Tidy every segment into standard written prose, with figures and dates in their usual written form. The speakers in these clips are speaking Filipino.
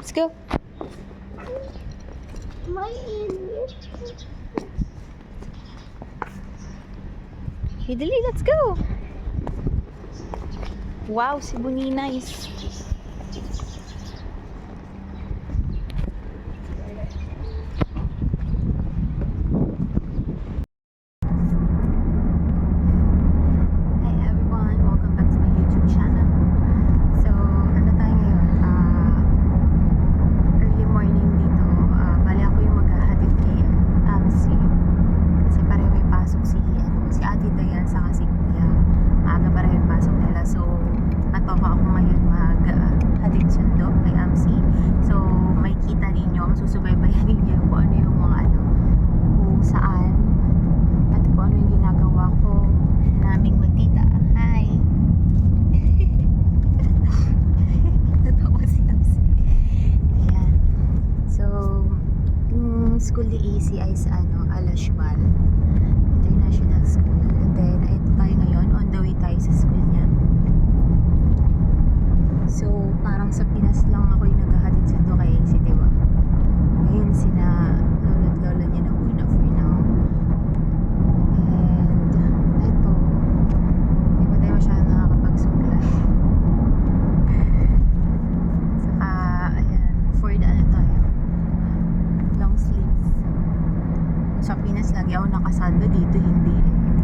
Let's go. Okay, dali, let's go. Wow, Cebu nice. School ni AC ay sa Alashual International School, and then ito tayo ngayon, on the way tayo sa school niya. So parang sa Pinas lang ako yung naghahatid sundo kay AC, diba? Ngayon sina lolo't lola niya na muna for now, and ito hindi pa tayo masyadong nakakapagsuklay. Saka ayan, for the tayo long sleeves. Sa Pinas lagi ako nakasando, dito hindi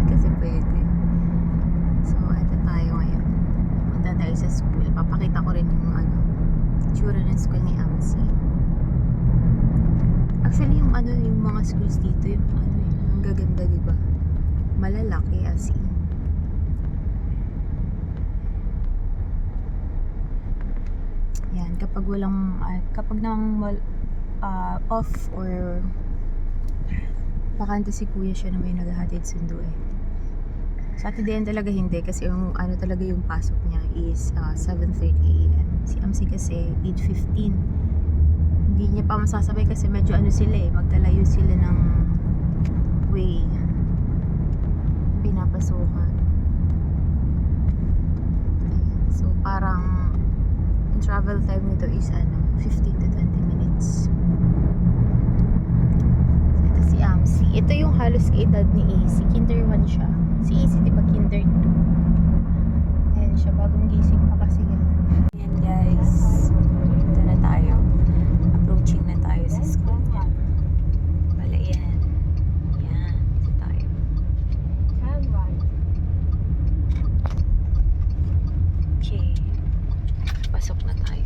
kasi pwede. So eto tayo ngayon, punta tayo sa school. Papakita ko rin yung tsura ng school ni Amsi. Actually yung yung mga schools dito, yung ang gaganda, diba? Malalaki as in. Yan, kapag walang kapag nang off or bakante si kuya, siya na may naghahatid sundo eh. Sa atin din talaga hindi, kasi yung talaga yung pasok niya is 7:30 AM. Si Amsi kasi 8:15. Hindi niya pa masasabay kasi medyo sila magkalayo sila ng way pinapasukan. So parang yung travel time nito is 15 to 20 minutes. Si Amsi, ito yung halos kaedad ni AC. Kinder 1 siya. Si AC diba kinder 2. Ayan siya, bagong gising pa kasi yan. Ayan guys, ito na tayo. Approaching na tayo sa school niya. Wala yan. Ayan, ito tayo. Okay, pasok na tayo.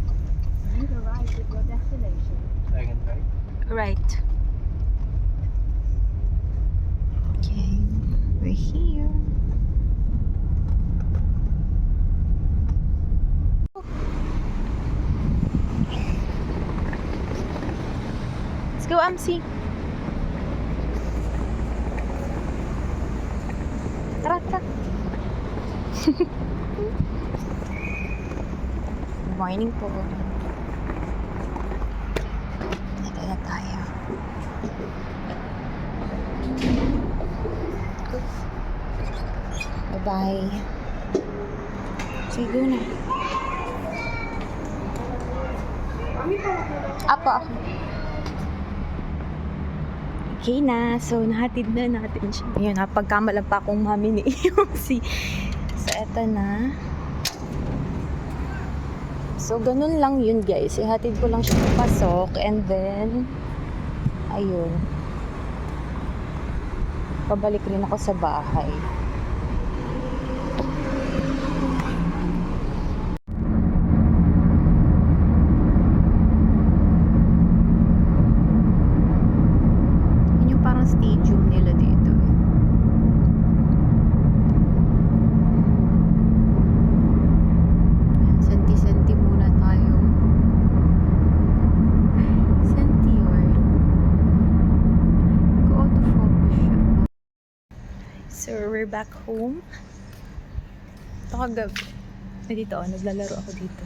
Right. Okay, we're here. Let's go, Amsi. Tara, tara. Good morning po. Ito na tayo. Bye-bye. Sige na. Apo ako. Okay na. So, nahatid na natin siya. Ayun, napagkamalan pa akong mami ni Iyong. So, eto na. So, ganun lang yun guys. Ihatid ko lang siya papasok. And then, ayun. Pabalik rin ako sa bahay. Stadium nila dito eh. Senti-senti muna tayo. Senti World. Go-auto-focus siya. So we're back home. Ito kagabi. Dito naglalaro ako dito.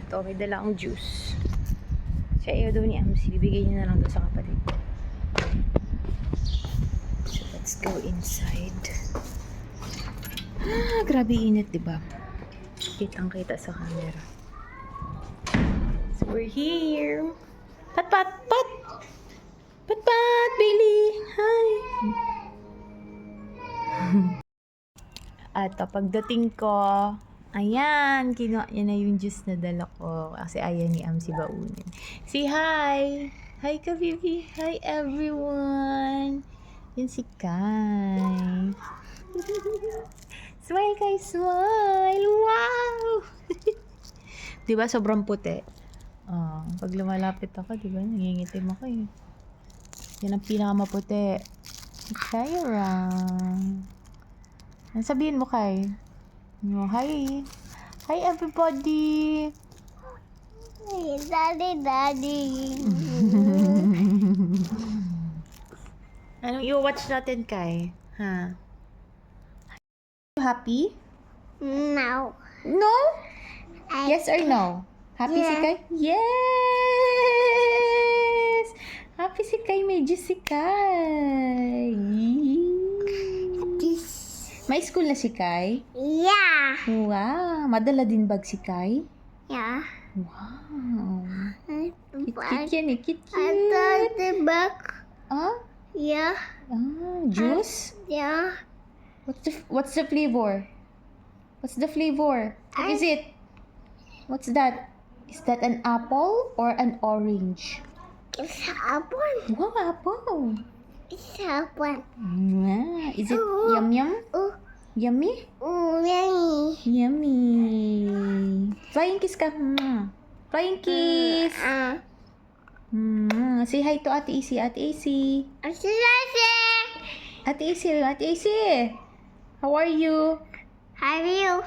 Ito, may dala akong juice. Sa iyo daw ni Amsi, bibigay niyo na lang doon sa kapatid ko. So let's go inside. Grabe init, diba? Kitang kita sa camera. We're here. Pat, pat, pat! Pat, pat, Bailey! Hi! At pagdating ko, ayan, kinuha niya na yung juice na dala ko. Kasi ayaw ni Am si baunin. Say hi! Hi ka, baby! Hi, everyone! Yan si Kai. Smile, Kai! Smile! Wow! Diba, sobrang puti. Pag lumalapit ako, diba, nangingitim ako eh. Yan ang pinakamaputi. Kyra. Ano sabihin mo, Kai? Hi. Hi, everybody. Hey, Daddy. Anong i-watch natin, Kai? Ha? You happy? No. No? Yes or no? Happy si Yeah. Kai? Yes! Happy si Kai, medyo si Kai. This. May school na si Kai? Yeah. Wow! Madala din bag si Kai? Yeah. Wow! Cute I yan eh, cute. thought the back. Ah? Yeah. Juice? Yeah. What's the flavor? What's the flavor? What is it? What's that? Is that an apple or an orange? It's apple. Wow, apple. It's apple. Is it Oh. yum yum? Oh, Yummy? yummy. Yummy. Flying kiss ka. Flying kiss. Say hi to Ate Isi. Ate Isi. Ate Isi. Ate Isi. How are you? Have you?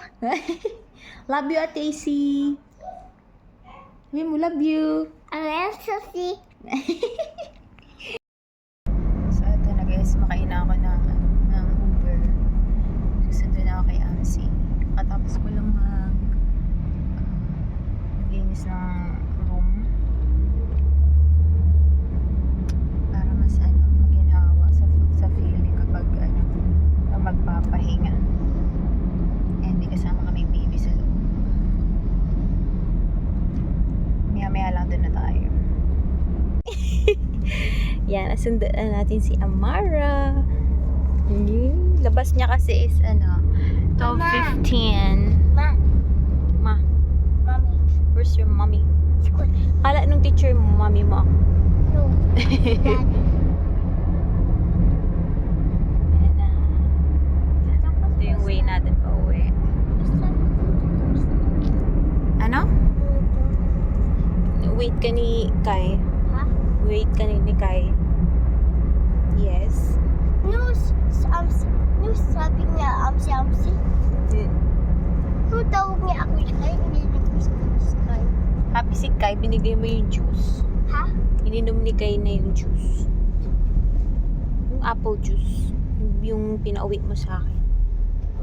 Love you, Ate Isi. Sabi mo, love you. I also see. So, ito na guys. Makain na ako ng Uber. Susundo na ako kay Amsi. Katapos ko lang maglinis ng room. Para mas maginhawa sa feeling kapag magpapahinga. And hindi kasama kami baby sa loob. Maya-maya lang doon na tayo. Yan, nasundo na natin si Amara. Labas niya kasi is 12:15. Ma. Ma, Mommy. where's your mommy? School. Kala nung teacher mo, mommy mo ako. No. Daddy. Ayan na. Ito yung way natin pa uwi. Ano? Wait ka ni Kai. Ha? Wait ka ni Kai. Yes. Sabi niya, amsi. Nung tawag niya ako kay, hindi nag-Sky. Happy si Kai, binigay mo yung juice. Ha? Ininom ni Kai na yung juice. Yung apple juice. Yung pinauwi mo sa akin.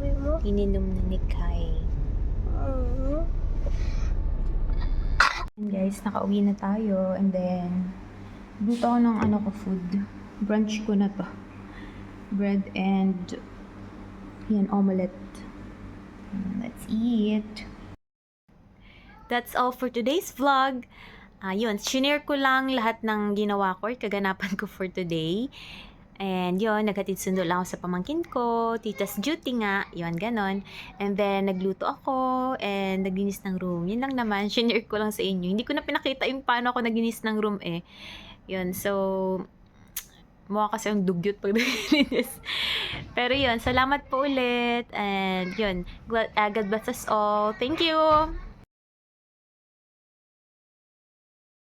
Uwi mo? Ininom na ni Kai. And guys, nakauwi na tayo. And then, luto ako ng food. Brunch ko na to. Bread and yan, omelette. Let's eat. That's all for today's vlog. Yun, shinare ko lang lahat ng ginawa ko or kaganapan ko for today. And yun, naghatid sundo lang ako sa pamangkin ko, tita's duty nga, yun, ganon. And then, nagluto ako, and naglinis ng room. Yun lang naman, shinare ko lang sa inyo. Hindi ko na pinakita yung paano ako naglinis ng room eh. Yun, so, mukha kasi yung dugyot pag naglinis. Pero yun, salamat po ulit. And yun, God bless us all. Thank you!